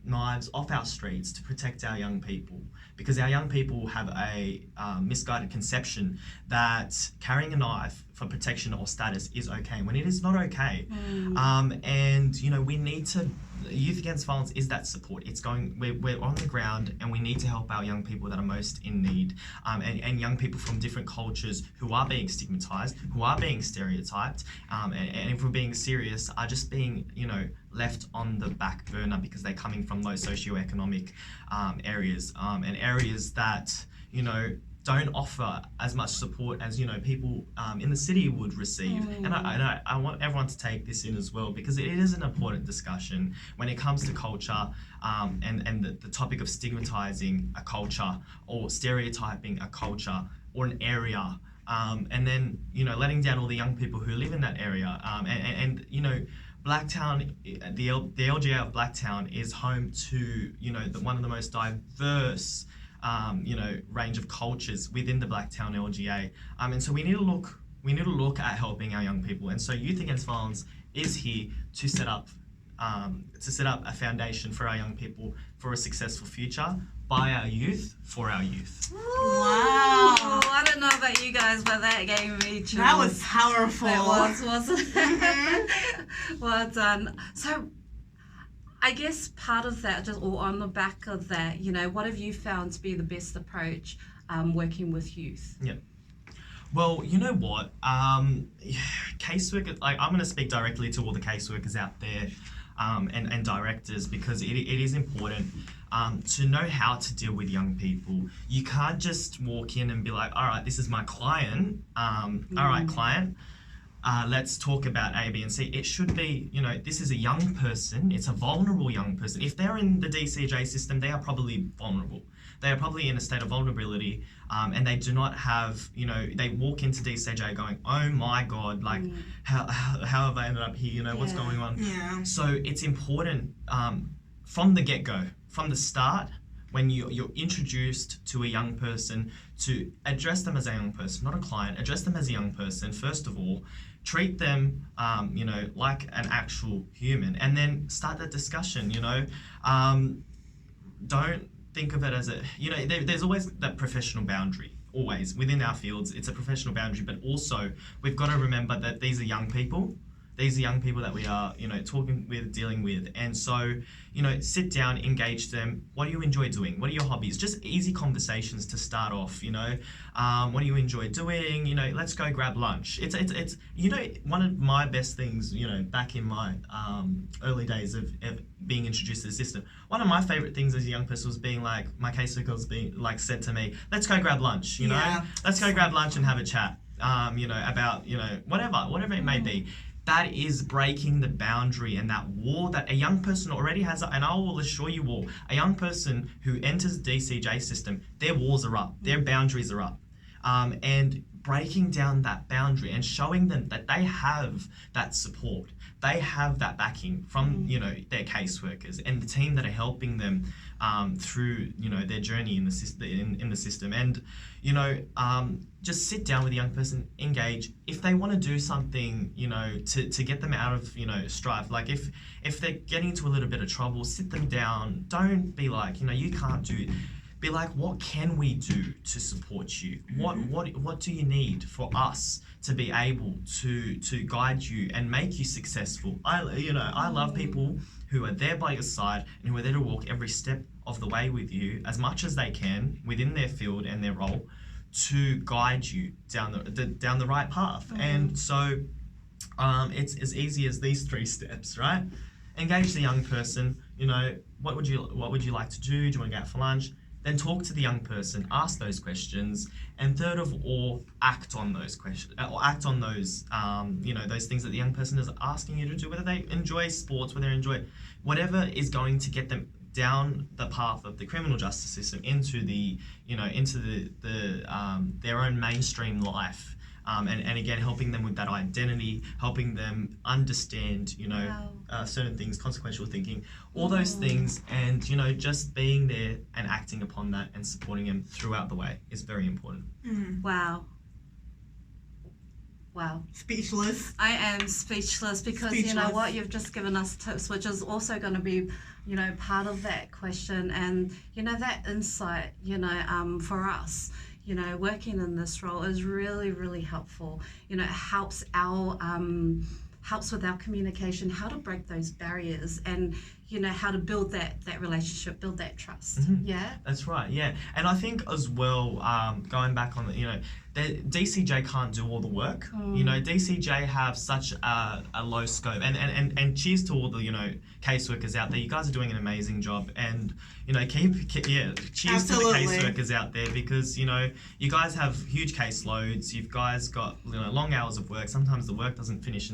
knives off our streets to protect our young people, because our young people have a misguided conception that carrying a knife for protection or status is okay, when it is not okay. And we need to, Youth Against Violence is that support. We're on the ground, and we need to help our young people that are most in need, and young people from different cultures who are being stigmatized, who are being stereotyped, and if we're being serious, are just being left on the back burner because they're coming from those socioeconomic areas, and areas that don't offer as much support as people in the city would receive. And I want everyone to take this in as well, because it is an important discussion when it comes to culture, and the topic of stigmatizing a culture or stereotyping a culture or an area, and then letting down all the young people who live in that area, and Blacktown, the LGA of Blacktown is home to one of the most diverse range of cultures within the Blacktown LGA, and so we need to look at helping our young people. And so Youth Against Violence is here to set up a foundation for our young people for a successful future by our youth for our youth. Wow. Wow. I don't know about you guys, but that gave me chills. That was powerful. That was, wasn't it? Mhm. Well done. So, I guess part of that, or on the back of that, what have you found to be the best approach working with youth? Well, you know what? Casework, like I'm going to speak directly to all the caseworkers out there and directors, because it is important to know how to deal with young people. You can't just walk in and be like, all right, this is my client. All right, client, let's talk about A, B, and C. It should be, this is a young person. It's a vulnerable young person. If they're in the DCJ system, they are probably vulnerable. They are probably in a state of vulnerability, and they do not have, they walk into DCJ going, oh my God, like, how have I ended up here? What's going on? Yeah. So it's important from the get-go, from the start, when you're introduced to a young person, to address them as a young person, not a client, address them as a young person, first of all, treat them, like an actual human, and then start that discussion, don't think of it as there's always that professional boundary, always, within our fields, it's a professional boundary, but also we've got to remember that these are young people. These are young people that we are, talking with, dealing with. And so, sit down, engage them. What do you enjoy doing? What are your hobbies? Just easy conversations to start off, what do you enjoy doing? Let's go grab lunch. It's one of my best things, back in my early days of being introduced to the system. One of my favorite things as a young person was being like, my caseworker was being like, said to me, let's go grab lunch, let's go grab lunch and have a chat, about, whatever it may be. That is breaking the boundary and that wall that a young person already has. And I will assure you all, a young person who enters the DCJ system, their walls are up, their boundaries are up. And breaking down that boundary and showing them that they have that support, they have that backing from, their caseworkers and the team that are helping them through, their journey in the system. And, just sit down with a young person, engage. If they want to do something, to get them out of, strife, like if they're getting into a little bit of trouble, sit them down. Don't be like, you can't do it. Be like, what can we do to support you? What do you need for us to be able to guide you and make you successful? I love people who are there by your side and who are there to walk every step of the way with you as much as they can within their field and their role to guide you down the right path. And so it's as easy as these 3 steps, right? Engage the young person. What would you like to do? Do you want to go out for lunch? Then talk to the young person, ask those questions, and third of all, act on those questions, or act on those, those things that the young person is asking you to do, whether they enjoy sports, whether they enjoy whatever is going to get them down the path of the criminal justice system into the, their own mainstream life. And again, helping them with that identity, helping them understand, certain things, consequential thinking, all those things, and, just being there and acting upon that and supporting them throughout the way is very important. Wow. Speechless. I am speechless because you know what, you've just given us tips, which is also going to be, part of that question, and that insight, for us. Working in this role is really, really helpful. It helps helps with our communication, how to break those barriers, and how to build that relationship, build that trust. Yeah, that's right. Yeah, and I think as well, going back on the DCJ can't do all the work. DCJ have such a low scope, and cheers to all the caseworkers out there. You guys are doing an amazing job, and cheers Absolutely. to the caseworkers out there, because you guys have huge caseloads. You guys got long hours of work. Sometimes the work doesn't finish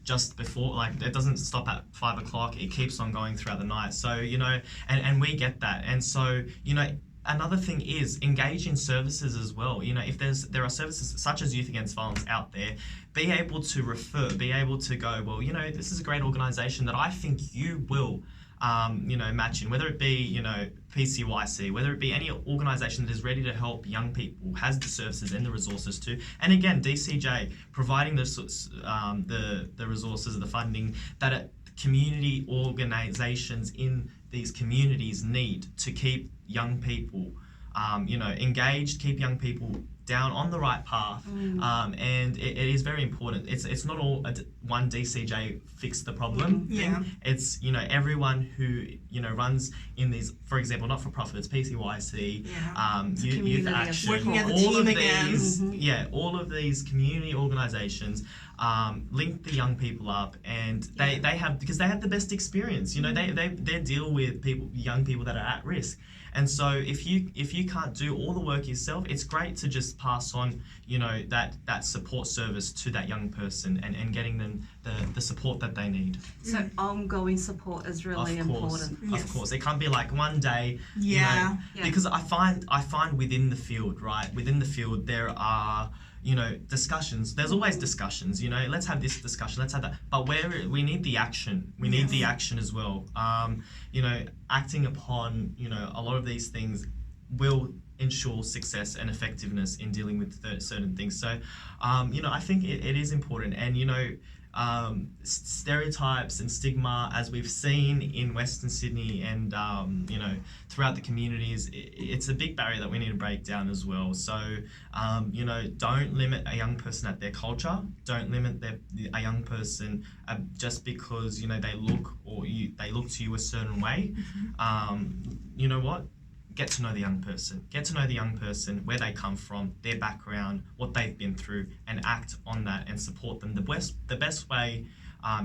just before, like it doesn't stop at 5 o'clock. It keeps on going throughout the night. So and we get that, and so another thing is engage in services as well. If there are services such as Youth Against Violence out there, be able to refer, be able to go, well, this is a great organisation that I think you will matching, whether it be, PCYC, whether it be any organisation that is ready to help young people, has the services and the resources to, and again, DCJ providing the resources, the funding that community organisations in these communities need to keep young people, engaged, keep young people down on the right path, and it is very important. It's not all one DCJ fixed the problem thing. It's everyone who runs in these, for example, not for profit. It's PCYC, Youth Action, working as a all team of again. these, all of these community organisations link the young people up, and they have, because they have the best experience. They deal with young people that are at risk. And so if you can't do all the work yourself, it's great to just pass on, that support service to that young person and getting them the support that they need. So ongoing support is really important. Of course. It can't be like one day, because I find within the field, there are, discussions. There's always discussions, let's have this discussion, let's have that. But we need the action. We need the action as well. Acting upon, a lot of these things will ensure success and effectiveness in dealing with certain things. So, I think it is important. And, stereotypes and stigma, as we've seen in Western Sydney and, throughout the communities, it's a big barrier that we need to break down as well. So, don't limit a young person at their culture. Don't limit a young person just because, they look they look to you a certain way. You know what? Get to know the young person. Get to know the young person, where they come from, their background, what they've been through, and act on that and support them the best way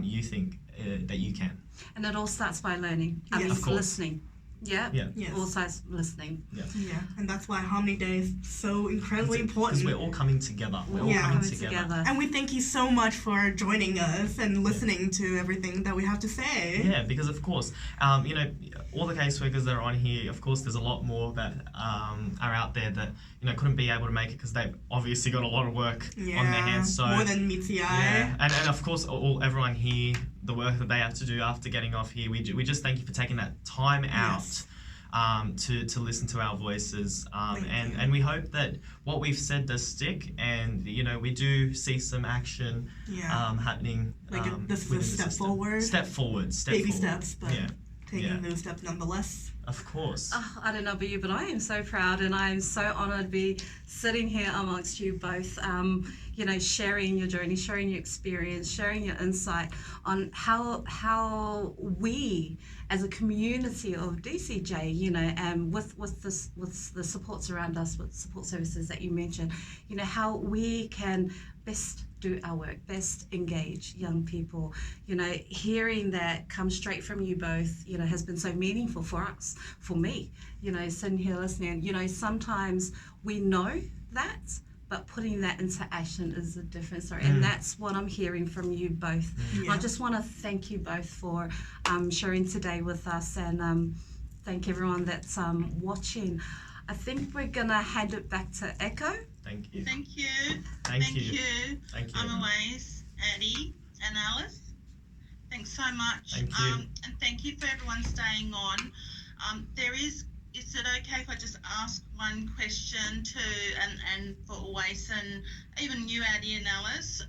you think that you can. And it all starts by learning. Of course. Listening. Yeah. Yes. All starts listening. Yeah, and that's why Harmony Day is so incredibly important. Because we're all coming together. We're all coming together. And we thank you so much for joining us and listening to everything that we have to say. Yeah, because of course, all the caseworkers that are on here, of course, there's a lot more that are out there that couldn't be able to make it because they've obviously got a lot of work on their hands. So more than meets the eye. And of course, everyone here, the work that they have to do after getting off here, we just thank you for taking that time out. To listen to our voices, and we hope that what we've said does stick, and we do see some action happening. This is a step forward. Baby steps, but taking those steps nonetheless. Of course. I don't know about you, but I am so proud and I am so honoured to be sitting here amongst you both, sharing your journey, sharing your experience, sharing your insight on how we as a community of DCJ, and with the supports around us, with support services that you mentioned, how we can best do our work, best engage young people. Hearing that come straight from you both, has been so meaningful for us, for me, sitting here listening. Sometimes we know that, but putting that into action is a different story. And that's what I'm hearing from you both. I just want to thank you both for sharing today with us, and thank everyone that's watching. I think we're going to hand it back to Echo. Thank you. Thank you. Thank you. I'm Louise, Addie, and Alice. Thanks so much. Thank you. And thank you for everyone staying on. Is it okay if I just ask one question and for Louise and even you, Addie and Alice?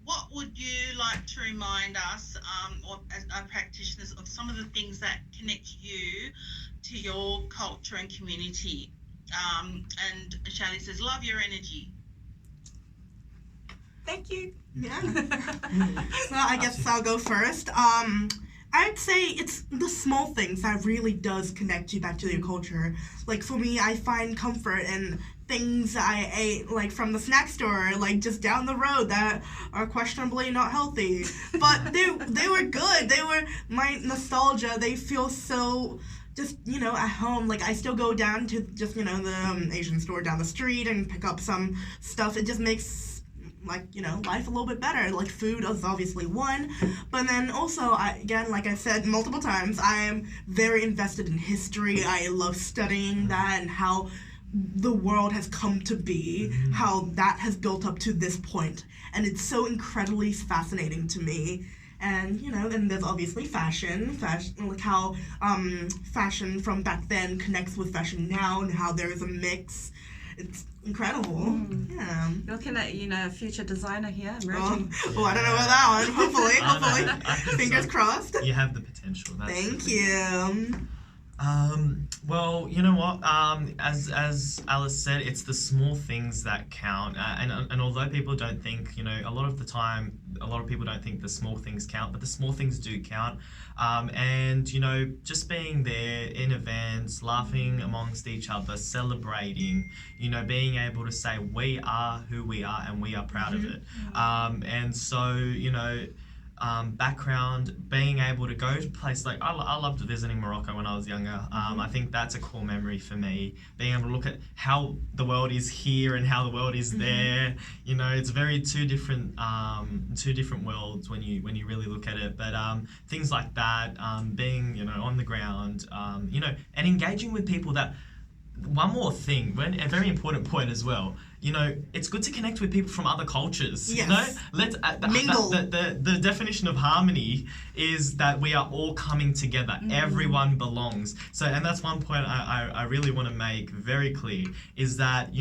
What would you like to remind us, or as our practitioners, of some of the things that connect you to your culture and community? And Shelley says, love your energy. Thank you. Yeah. So I guess I'll go first. I'd say it's the small things that really does connect you back to your culture. Like for me, I find comfort in things I ate, like from the snack store, like just down the road, that are questionably not healthy. But they were good. They were my nostalgia. They feel so just, at home. Like I still go down to just, the Asian store down the street and pick up some stuff. It just makes life a little bit better. Like food is obviously one, but then also, like I said multiple times, I am very invested in history. I love studying that and how the world has come to be, how that has built up to this point, and it's so incredibly fascinating to me. And and there's obviously fashion, like how fashion from back then connects with fashion now, and how there is a mix. It's incredible. Yeah. You're looking at, a future designer here, Oh, emerging. I don't know about that one. Hopefully, Oh, no, hopefully. I think Fingers so. crossed. You have the potential. That's Thank the you. Well, you know what? As Alice said, it's the small things that count. And although people don't think, a lot of the time, a lot of people don't think the small things count, but the small things do count. And just being there in events, laughing amongst each other, celebrating, being able to say we are who we are and we are proud of it. And so, background, being able to go to places like I loved visiting Morocco when I was younger. I think that's a core memory for me. Being able to look at how the world is here and how the world is there. It's very two different worlds when you really look at it. But things like that, being on the ground, and engaging with people that. One more thing, a very important point as well. It's good to connect with people from other cultures. Yes. Let's Mingle. The definition of harmony is that we are all coming together. Everyone belongs. So, and that's one point I really want to make very clear is that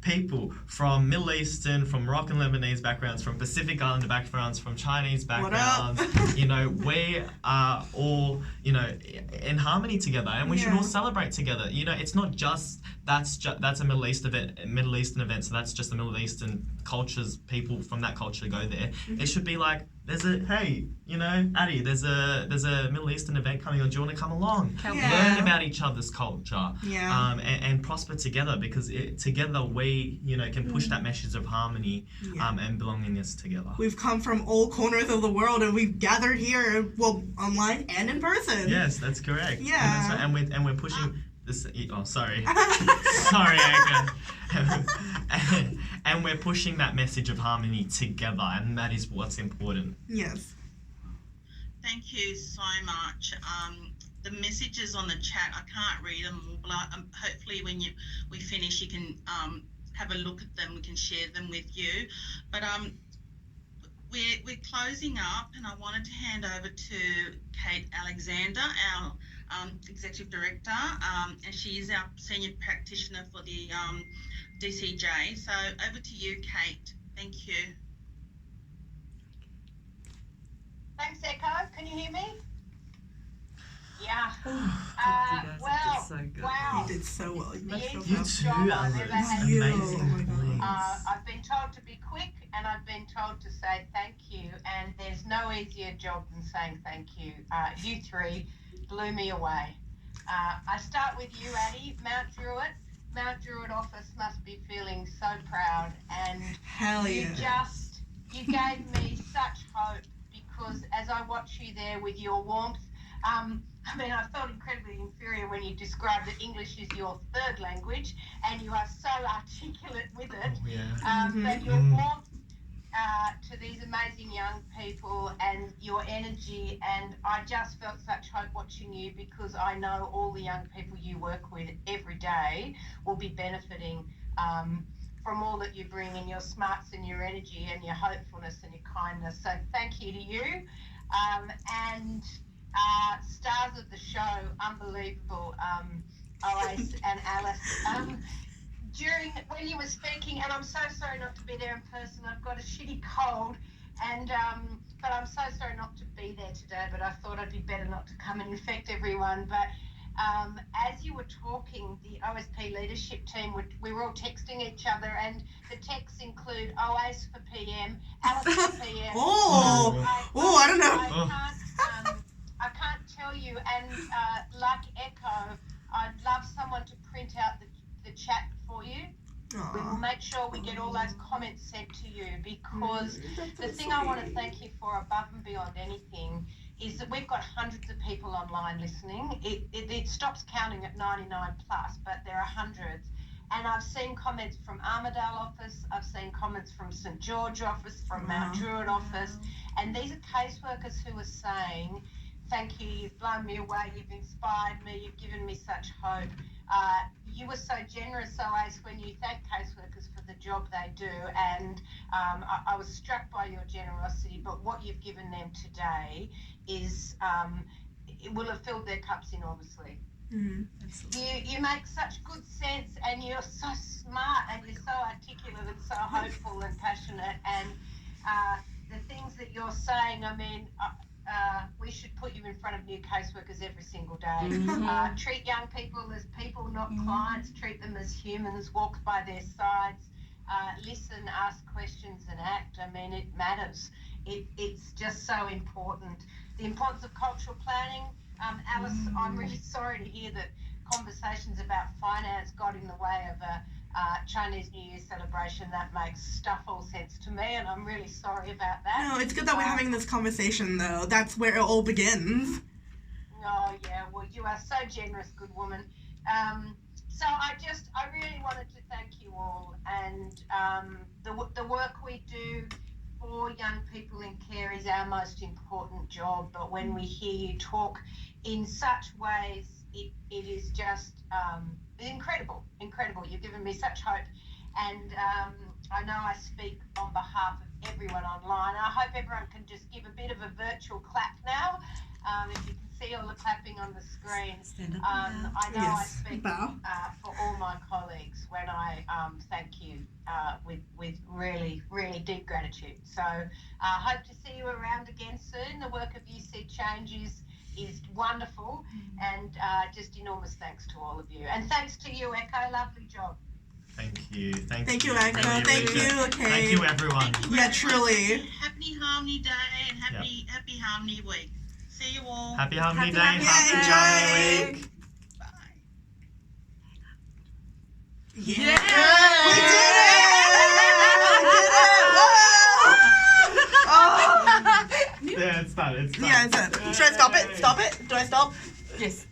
people from Middle Eastern, from Moroccan, Lebanese backgrounds, from Pacific Islander backgrounds, from Chinese backgrounds, we are all in harmony together, and we should all celebrate together. It's not just that's a Middle Eastern event, so that's just the Middle Eastern cultures, people from that culture go there. It should be like Addie, there's a Middle Eastern event coming on. Do you want to come along? Learn about each other's culture, and prosper together, because together we can push that message of harmony and belongingness together. We've come from all corners of the world, and we've gathered here, online and in person. Yes, that's correct. Yeah. And we're pushing this. Oh, sorry, sorry, Aga. And we're pushing that message of harmony together, and that is what's important. Yes. Thank you so much. The messages on the chat, I can't read them all, but hopefully when we finish, you can have a look at them. We can share them with you. But we're closing up, and I wanted to hand over to Kate Alexander, our Executive Director, and she is our Senior Practitioner for the DCJ. So over to you, Kate. Thank you. Thanks, Echo. Can you hear me? Yeah. Wow. So good. Wow. You did so well. The You easiest too, job I've ever Alice. had. Amazing. Oh my God. I've been told to be quick, and I've been told to say thank you, and there's no easier job than saying thank you. You three blew me away. I start with you, Addie, Mount Druitt. Mount Druitt office must be feeling so proud, and Hell yeah. you gave me such hope, because as I watch you there with your warmth, I felt incredibly inferior when you described that English is your third language, and you are so articulate with it. Oh, yeah. But your warmth to these amazing young people, and your energy, and I just felt such hope watching you, because I know all the young people you work with every day will be benefiting from all that you bring, and your smarts and your energy and your hopefulness and your kindness. So thank you to you. And stars of the show, unbelievable, Oasis and Alice. When you were speaking, and I'm so sorry not to be there in person, I've got a shitty cold, and but I'm so sorry not to be there today, but I thought I'd be better not to come and infect everyone. But as you were talking, the OSP leadership team, we were all texting each other, and the texts include OAS for PM, Alice for PM. I don't know. I can't tell you, and like Echo, I'd love someone to print out the chat for you. We will make sure we get all those comments sent to you, because the thing I want to thank you for above and beyond anything is that we've got hundreds of people online listening. It stops counting at 99 plus, but there are hundreds. And I've seen comments from Armidale office, I've seen comments from St George office, from Mount Druitt office, and these are caseworkers who are saying, thank you, you've blown me away, you've inspired me, you've given me such hope. you were so generous always when you thank caseworkers for the job they do, and I was struck by your generosity, but what you've given them today is, it will have filled their cups enormously. You make such good sense, and you're so smart, and you're so articulate and so hopeful and passionate, and the things that you're saying, I mean, we should put you in front of new caseworkers every single day. Treat young people as people, not clients. Treat them as humans. Walk by their sides. Listen, ask questions, and act. I mean, it matters. It's just so important. The importance of cultural planning. Alice, I'm really sorry to hear that conversations about finance got in the way of a Chinese New Year celebration. That makes stuff all sense to me, and I'm really sorry about that. No, it's good that we're having this conversation, though. That's where it all begins. Oh, yeah, well, you are so generous, good woman. So I really wanted to thank you all, and the work we do for young people in care is our most important job, but when we hear you talk in such ways, it is just incredible. You've given me such hope, and I know I speak on behalf of everyone online. I hope everyone can just give a bit of a virtual clap now. If you can see all the clapping on the screen. I know I speak for all my colleagues when I thank you with really, really deep gratitude. So hope to see you around again soon. The work of UC Change is wonderful, and just enormous thanks to all of you. And thanks to you, Echo. Lovely job. Thank you. Thank you, Echo. Really Thank you, okay. Thank you, everyone. Thank you Yeah, very truly. much. Happy Harmony Day and happy Harmony Week. See you all. Happy Harmony Day. Happy Happy Harmony Week. Bye. Yeah! We did it! Oh! Yeah, it's done. Yeah, it's done. Should I stop it? Stop it? Do I stop? Yes.